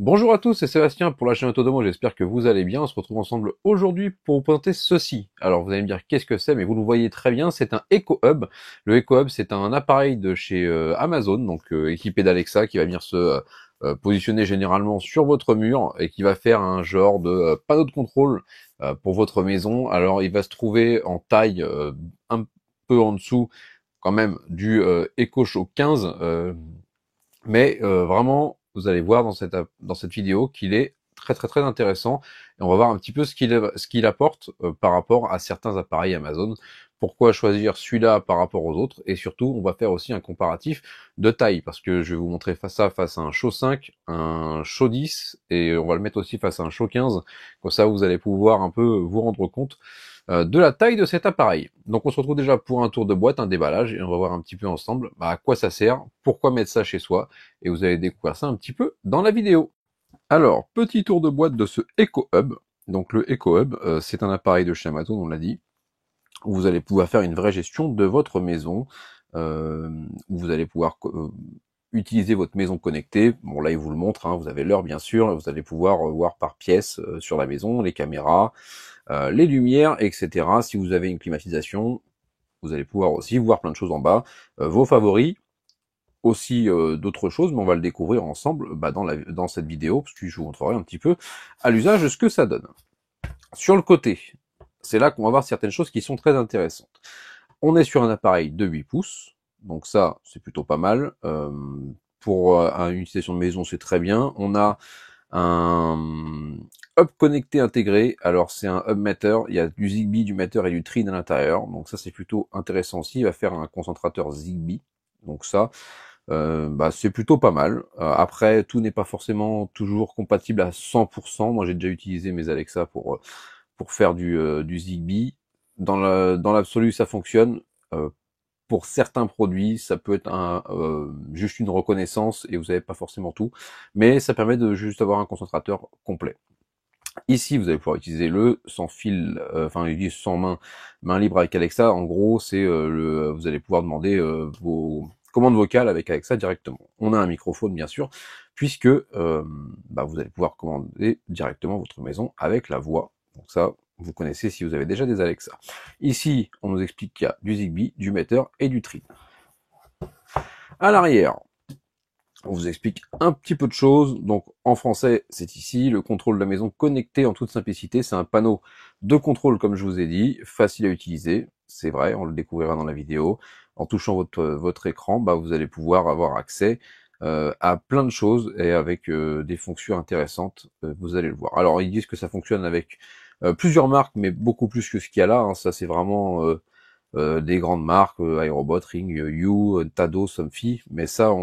Bonjour à tous, c'est Sébastien pour la chaîne Autodomo, j'espère que vous allez bien. On se retrouve ensemble aujourd'hui pour vous présenter ceci. Alors vous allez me dire qu'est-ce que c'est, mais vous le voyez très bien, c'est un Echo Hub. Le Echo Hub, c'est un appareil de chez Amazon, donc équipé d'Alexa, qui va venir se positionner généralement sur votre mur et qui va faire un genre de panneau de contrôle pour votre maison. Alors il va se trouver en taille un peu en dessous quand même du Echo Show 15, mais vraiment, vous allez voir dans cette vidéo qu'il est très intéressant et on va voir un petit peu ce qu'il apporte par rapport à certains appareils Amazon. Pourquoi choisir celui-là par rapport aux autres, et surtout on va faire aussi un comparatif de taille parce que je vais vous montrer face à un Show 5, un Show 10 et on va le mettre aussi face à un Show 15. Comme ça vous allez pouvoir un peu vous rendre compte de la taille de cet appareil. Donc on se retrouve déjà pour un tour de boîte, un déballage, et on va voir un petit peu ensemble à quoi ça sert, pourquoi mettre ça chez soi, et vous allez découvrir ça un petit peu dans la vidéo. Alors, petit tour de boîte de ce Echo Hub. Donc le Echo Hub, c'est un appareil de chez Amazon, on l'a dit, où vous allez pouvoir faire une vraie gestion de votre maison, où vous allez pouvoir utiliser votre maison connectée. Bon là il vous le montre, hein, vous avez l'heure bien sûr, vous allez pouvoir voir par pièce sur la maison, les caméras, les lumières, etc. Si vous avez une climatisation, vous allez pouvoir aussi voir plein de choses en bas, vos favoris, aussi d'autres choses, mais on va le découvrir ensemble dans cette vidéo, parce que je vous montrerai un petit peu à l'usage ce que ça donne. Sur le côté, c'est là qu'on va voir certaines choses qui sont très intéressantes. On est sur un appareil de 8 pouces, donc ça c'est plutôt pas mal. Pour une utilisation de maison c'est très bien. On a un hub connecté intégré. Alors c'est un hub Matter, il y a du Zigbee, du Matter et du Trine à l'intérieur, donc ça c'est plutôt intéressant aussi. Il va faire un concentrateur Zigbee, donc ça c'est plutôt pas mal. Après tout n'est pas forcément toujours compatible à 100%. Moi j'ai déjà utilisé mes Alexa pour faire du Zigbee. Dans l'absolu ça fonctionne. Pour certains produits, ça peut être juste une reconnaissance et vous n'avez pas forcément tout, mais ça permet de juste avoir un concentrateur complet. Ici, vous allez pouvoir utiliser le sans fil, il sans main libre avec Alexa. En gros, c'est vous allez pouvoir demander vos commandes vocales avec Alexa directement. On a un microphone bien sûr, puisque vous allez pouvoir commander directement votre maison avec la voix. Donc ça, vous connaissez si vous avez déjà des Alexa. Ici, on nous explique qu'il y a du Zigbee, du Matter et du Trine. À l'arrière, on vous explique un petit peu de choses. Donc en français, c'est ici, le contrôle de la maison connecté en toute simplicité. C'est un panneau de contrôle, comme je vous ai dit, facile à utiliser. C'est vrai, on le découvrira dans la vidéo. En touchant votre écran, vous allez pouvoir avoir accès à plein de choses et avec des fonctions intéressantes, vous allez le voir. Alors ils disent que ça fonctionne avec plusieurs marques, mais beaucoup plus que ce qu'il y a là, hein. Ça c'est vraiment des grandes marques, iRobot, Ring, You, Tado, Somfy, mais ça,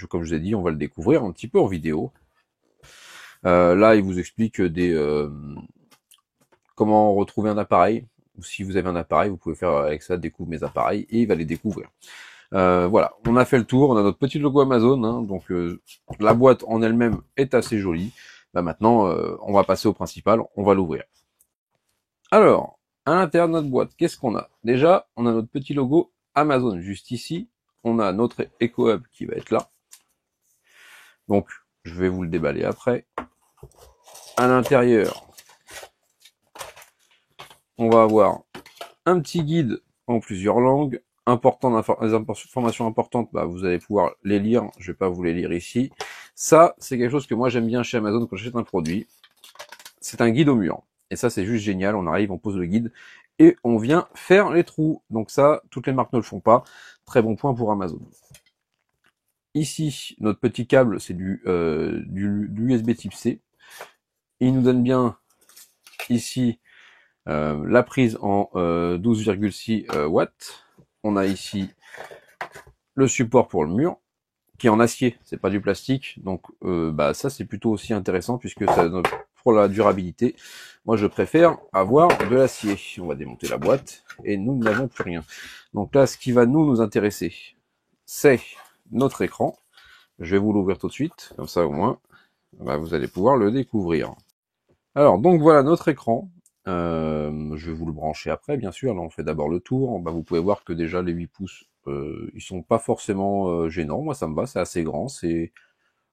comme je vous ai dit, on va le découvrir un petit peu en vidéo. Là, il vous explique comment retrouver un appareil, ou si vous avez un appareil, vous pouvez faire avec ça, découvre mes appareils, et il va les découvrir. Voilà, on a fait le tour, on a notre petit logo Amazon, hein, donc la boîte en elle-même est assez jolie. Maintenant, on va passer au principal, on va l'ouvrir. Alors, à l'intérieur de notre boîte, qu'est-ce qu'on a? Déjà, on a notre petit logo Amazon juste ici. On a notre Echo Hub qui va être là. Donc, je vais vous le déballer après. À l'intérieur, on va avoir un petit guide en plusieurs langues. Les informations importantes, vous allez pouvoir les lire. Je vais pas vous les lire ici. Ça, c'est quelque chose que moi j'aime bien chez Amazon quand j'achète un produit. C'est un guide au mur. Et ça, c'est juste génial. On arrive, on pose le guide et on vient faire les trous. Donc ça, toutes les marques ne le font pas. Très bon point pour Amazon. Ici, notre petit câble, c'est du USB type C. Il nous donne bien ici la prise en 12,6 watts. On a ici le support pour le mur, qui est en acier, c'est pas du plastique. Donc ça, c'est plutôt aussi intéressant puisque ça, pour la durabilité, moi je préfère avoir de l'acier. On va démonter la boîte et nous n'avons plus rien. Donc là, ce qui va nous intéresser, c'est notre écran. Je vais vous l'ouvrir tout de suite, comme ça au moins, vous allez pouvoir le découvrir. Alors, donc voilà notre écran. Je vais vous le brancher après, bien sûr. Là, on fait d'abord le tour. Vous pouvez voir que déjà les 8 pouces, ils sont pas forcément gênants. Moi, ça me va, c'est assez grand. C'est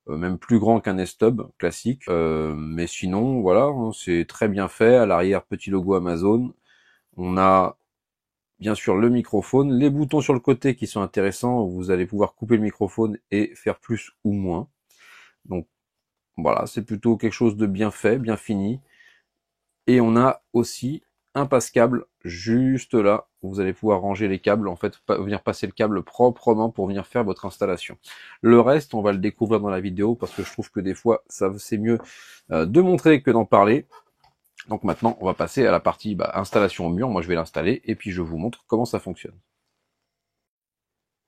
même plus grand qu'un S-Tub classique. Mais sinon, voilà, hein, c'est très bien fait. À l'arrière, petit logo Amazon. On a bien sûr le microphone, les boutons sur le côté qui sont intéressants. Vous allez pouvoir couper le microphone et faire plus ou moins. Donc voilà, c'est plutôt quelque chose de bien fait, bien fini. Et on a aussi un passe-câble juste là. Vous allez pouvoir ranger les câbles, en fait, venir passer le câble proprement pour venir faire votre installation. Le reste, on va le découvrir dans la vidéo parce que je trouve que des fois, c'est mieux de montrer que d'en parler. Donc maintenant, on va passer à la partie installation au mur. Moi, je vais l'installer et puis je vous montre comment ça fonctionne.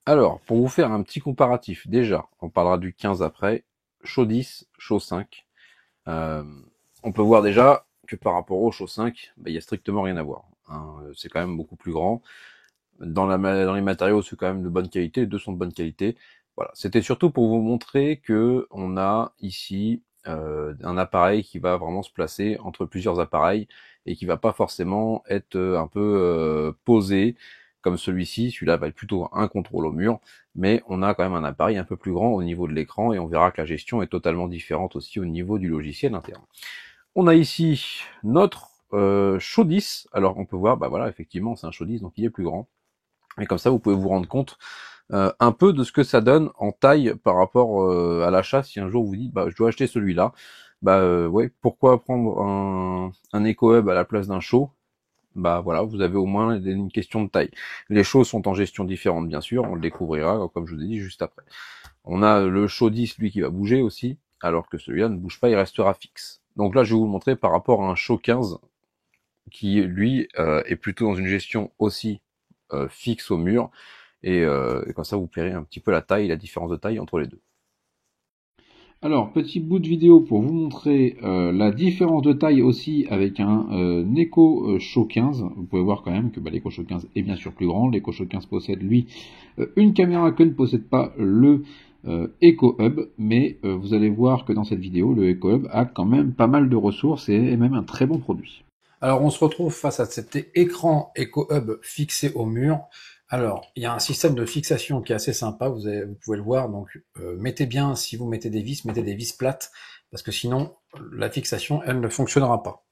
Alors, pour vous faire un petit comparatif, déjà, on parlera du 15 après, Show 10, Show 5. On peut voir déjà que par rapport au Show 5, il y a strictement rien à voir. Hein. C'est quand même beaucoup plus grand. Dans les matériaux, c'est quand même de bonne qualité, les deux sont de bonne qualité. Voilà, c'était surtout pour vous montrer que on a ici un appareil qui va vraiment se placer entre plusieurs appareils et qui va pas forcément être un peu posé comme celui-ci. Celui-là va être plutôt un contrôle au mur, mais on a quand même un appareil un peu plus grand au niveau de l'écran et on verra que la gestion est totalement différente aussi au niveau du logiciel interne. On a ici notre Show 10. Alors on peut voir, voilà, effectivement c'est un Show 10, donc il est plus grand. Et comme ça, vous pouvez vous rendre compte un peu de ce que ça donne en taille par rapport à l'achat. Si un jour vous dites, je dois acheter celui-là, ouais, pourquoi prendre un EcoHub à la place d'un Show? Voilà, vous avez au moins une question de taille. Les Shows sont en gestion différente, bien sûr, on le découvrira, comme je vous ai dit, juste après. On a le Show 10, lui, qui va bouger aussi, alors que celui-là ne bouge pas, il restera fixe. Donc là, je vais vous le montrer par rapport à un Show 15, qui, lui, est plutôt dans une gestion aussi fixe au mur, et comme ça vous verrez un petit peu la taille, la différence de taille entre les deux. Alors, petit bout de vidéo pour vous montrer la différence de taille aussi avec un Echo Show 15. Vous pouvez voir quand même que l'Echo Show 15 est bien sûr plus grand. L'Echo Show 15 possède, lui, une caméra que ne possède pas le Echo Hub, mais vous allez voir que dans cette vidéo, le Echo Hub a quand même pas mal de ressources et même un très bon produit. Alors, on se retrouve face à cet écran Echo Hub fixé au mur. Alors, il y a un système de fixation qui est assez sympa, vous pouvez le voir, donc mettez bien, si vous mettez des vis plates, parce que sinon, la fixation, elle ne fonctionnera pas.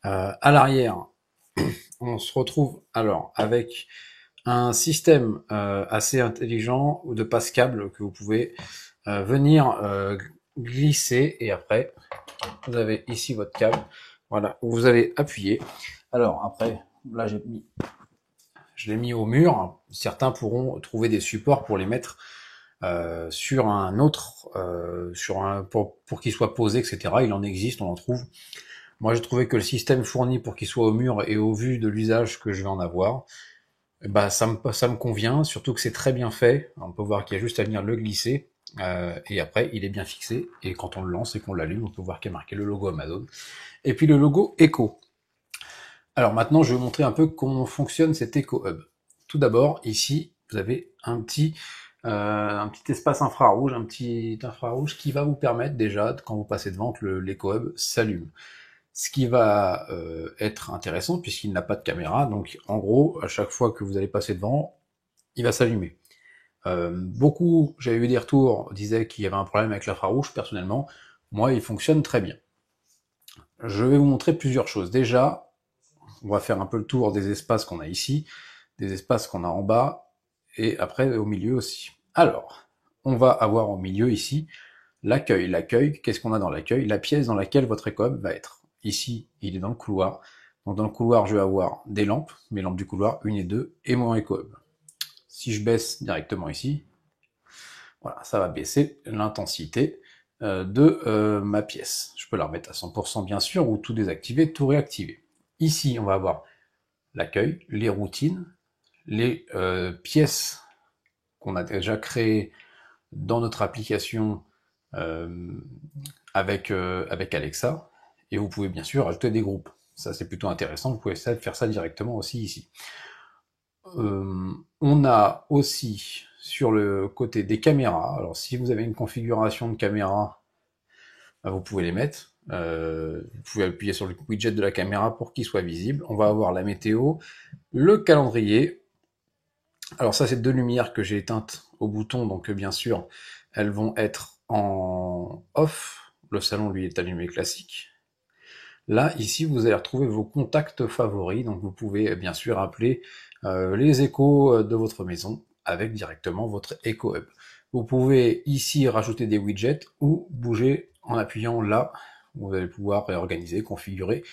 À l'arrière, on se retrouve alors avec un système assez intelligent de passe-câble que vous pouvez venir glisser, et après, vous avez ici votre câble, voilà, où vous allez appuyer. Alors après, là je l'ai mis au mur. Certains pourront trouver des supports pour les mettre sur un autre, pour qu'ils soient posés, etc. Il en existe, on en trouve. Moi, j'ai trouvé que le système fourni pour qu'il soit au mur et au vu de l'usage que je vais en avoir, ça me convient, surtout que c'est très bien fait. On peut voir qu'il y a juste à venir le glisser. Et après, il est bien fixé. Et quand on le lance et qu'on l'allume, on peut voir qu'il y a marqué le logo Amazon. Et puis le logo Echo. Alors maintenant, je vais vous montrer un peu comment fonctionne cet Echo Hub. Tout d'abord, ici, vous avez un petit espace infrarouge, un petit infrarouge qui va vous permettre déjà, quand vous passez devant, que l'Echo Hub s'allume. Ce qui va être intéressant puisqu'il n'a pas de caméra, donc en gros, à chaque fois que vous allez passer devant, il va s'allumer. Beaucoup, j'avais eu des retours, disaient qu'il y avait un problème avec l'infrarouge. Personnellement, moi, il fonctionne très bien. Je vais vous montrer plusieurs choses. Déjà, on va faire un peu le tour des espaces qu'on a ici, des espaces qu'on a en bas, et après au milieu aussi. Alors, on va avoir au milieu ici l'accueil. L'accueil, qu'est-ce qu'on a dans l'accueil? La pièce dans laquelle votre EcoHub va être. Ici, il est dans le couloir. Donc dans le couloir, je vais avoir des lampes, mes lampes du couloir, 1 et 2, et mon EcoHub. Si je baisse directement ici, voilà, ça va baisser l'intensité de ma pièce. Je peux la remettre à 100% bien sûr, ou tout désactiver, tout réactiver. Ici, on va avoir l'accueil, les routines, les pièces qu'on a déjà créées dans notre application avec Alexa, et vous pouvez bien sûr ajouter des groupes. Ça c'est plutôt intéressant, vous pouvez faire ça directement aussi ici. On a aussi sur le côté des caméras, alors si vous avez une configuration de caméra, vous pouvez les mettre. Vous pouvez appuyer sur le widget de la caméra pour qu'il soit visible. On va avoir la météo, le calendrier. Alors ça, c'est deux lumières que j'ai éteintes au bouton, donc bien sûr, elles vont être En off, le salon lui est allumé classique. Là, ici, vous allez retrouver vos contacts favoris, donc vous pouvez bien sûr appeler les échos de votre maison avec directement votre Echo Hub. Vous pouvez ici rajouter des widgets ou bouger en appuyant là, vous allez pouvoir réorganiser, configurer,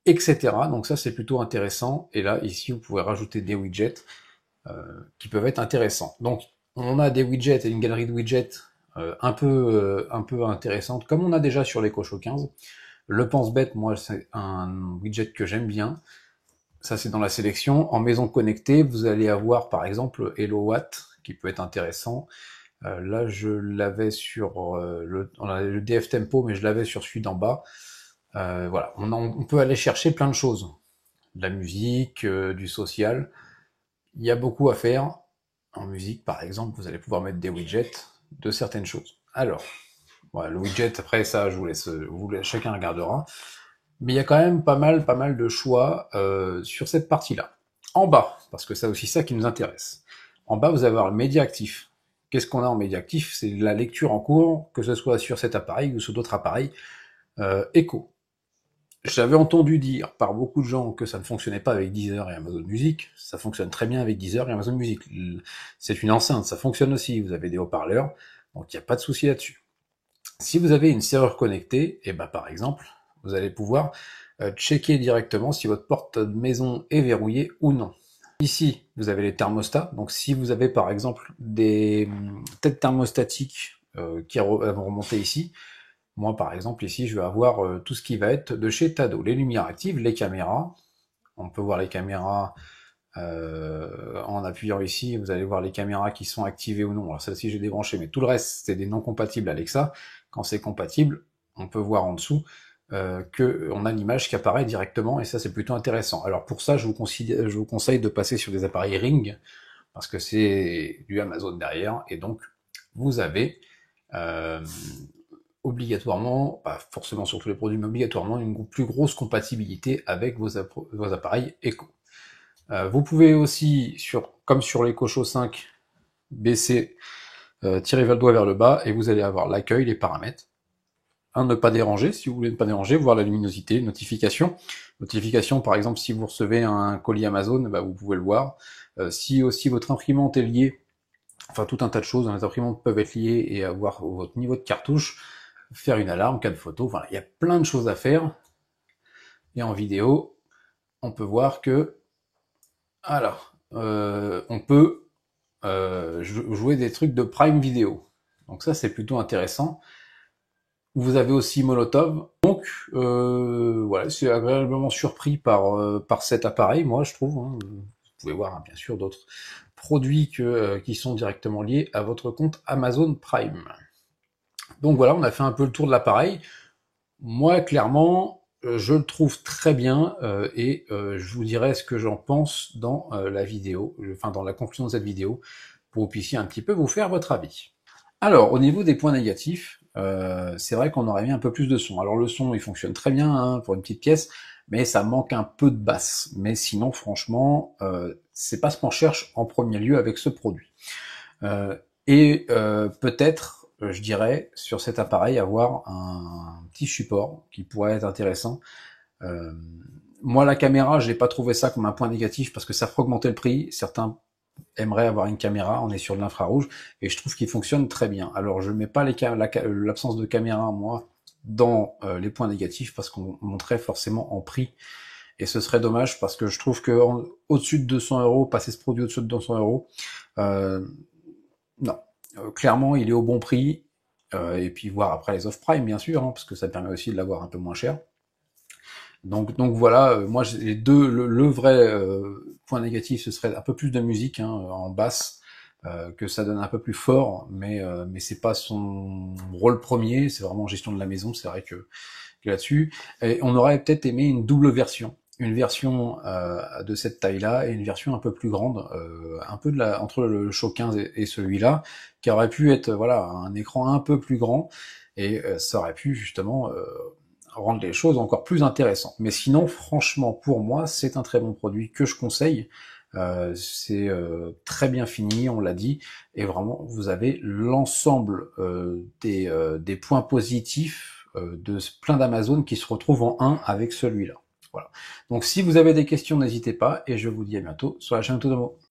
etc. Donc ça, c'est plutôt intéressant. Et là, ici, vous pouvez rajouter des widgets qui peuvent être intéressants. Donc, on a des widgets et une galerie de widgets un peu intéressante, comme on a déjà sur l'Echo Show 15. Le pense-bête, moi, c'est un widget que j'aime bien. Ça, c'est dans la sélection. En maison connectée, vous allez avoir, par exemple, Hello Watt, qui peut être intéressant. Là, je l'avais sur on a le DF Tempo, mais je l'avais sur celui d'en bas. Voilà, on peut aller chercher plein de choses. De la musique, du social. Il y a beaucoup à faire. En musique, par exemple, vous allez pouvoir mettre des widgets de certaines choses. Alors, voilà, le widget, après ça, je chacun regardera. Mais il y a quand même pas mal de choix sur cette partie-là. En bas, parce que c'est aussi ça qui nous intéresse. En bas, vous allez avoir le média actif. Qu'est-ce qu'on a en média actif? C'est la lecture en cours, que ce soit sur cet appareil ou sur d'autres appareils. Echo. J'avais entendu dire par beaucoup de gens que ça ne fonctionnait pas avec Deezer et Amazon Music. Ça fonctionne très bien avec Deezer et Amazon Music. C'est une enceinte, ça fonctionne aussi. Vous avez des haut-parleurs, donc il n'y a pas de souci là-dessus. Si vous avez une serrure connectée, et ben par exemple, vous allez pouvoir checker directement si votre porte de maison est verrouillée ou non. Ici, vous avez les thermostats. Donc si vous avez par exemple des têtes thermostatiques qui vont remonter ici, moi, par exemple, ici, je vais avoir tout ce qui va être de chez Tado. Les lumières actives, les caméras. On peut voir les caméras en appuyant ici. Vous allez voir les caméras qui sont activées ou non. Alors celle-ci, j'ai débranché, mais tout le reste, c'est des non compatibles Alexa. Quand c'est compatible, on peut voir en dessous qu'on a l'image qui apparaît directement, et ça, c'est plutôt intéressant. Alors pour ça, je vous conseille de passer sur des appareils Ring, parce que c'est du Amazon derrière, et donc vous avez obligatoirement, pas forcément sur tous les produits, mais obligatoirement une plus grosse compatibilité avec vos appareils Echo. Vous pouvez aussi, comme sur l'Echo Show 5, baisser, tirer le doigt vers le bas, et vous allez avoir l'accueil, les paramètres. Ne pas déranger, si vous voulez ne pas déranger, voir la luminosité, notification. Notification, par exemple, si vous recevez un colis Amazon, bah, vous pouvez le voir. Si aussi votre imprimante est liée, enfin tout un tas de choses, les imprimantes peuvent être liées et avoir votre niveau de cartouche, faire une alarme, cas de photo, enfin, il y a plein de choses à faire. Et en vidéo, on peut voir que, alors, on peut jouer des trucs de Prime Video. Donc ça, c'est plutôt intéressant. Vous avez aussi Molotov. Donc, voilà, c'est agréablement surpris par cet appareil, moi, je trouve. Hein. Vous pouvez voir, hein, bien sûr, d'autres produits qui sont directement liés à votre compte Amazon Prime. Donc voilà, on a fait un peu le tour de l'appareil. Moi, clairement, je le trouve très bien et je vous dirai ce que j'en pense dans la vidéo, enfin dans la conclusion de cette vidéo, pour que vous puissiez un petit peu vous faire votre avis. Alors, au niveau des points négatifs, c'est vrai qu'on aurait mis un peu plus de son. Alors le son, il fonctionne très bien hein, pour une petite pièce, mais ça manque un peu de basse. Mais sinon, franchement, c'est pas ce qu'on cherche en premier lieu avec ce produit. Peut-être, je dirais, sur cet appareil, avoir un petit support qui pourrait être intéressant. Euh, Moi, la caméra, je n'ai pas trouvé ça comme un point négatif parce que ça ferait augmenter le prix. Certains aimeraient avoir une caméra, on est sur de l'infrarouge, et je trouve qu'il fonctionne très bien. Alors, je ne mets pas l'absence de caméra, moi, dans les points négatifs parce qu'on monterait forcément en prix. Et ce serait dommage parce que je trouve que au-dessus de 200 euros, passer ce produit au-dessus de 200 euros, non. Clairement, il est au bon prix. Et puis voir après les off Prime, bien sûr, hein, parce que ça permet aussi de l'avoir un peu moins cher. Donc voilà, moi les deux, le vrai point négatif, ce serait un peu plus de musique hein, en basse, que ça donne un peu plus fort, mais c'est pas son rôle premier, c'est vraiment gestion de la maison, c'est vrai que là-dessus. Et on aurait peut-être aimé une double version. Une version de cette taille-là et une version un peu plus grande, un peu entre le Show 15 et celui-là, qui aurait pu être voilà un écran un peu plus grand et ça aurait pu justement rendre les choses encore plus intéressantes. Mais sinon, franchement, pour moi, c'est un très bon produit que je conseille C'est très bien fini, on l'a dit, et vraiment vous avez l'ensemble des points positifs de plein d'Amazon qui se retrouvent en un avec celui-là. Voilà. Donc si vous avez des questions, n'hésitez pas, et je vous dis à bientôt sur la chaîne Todomo.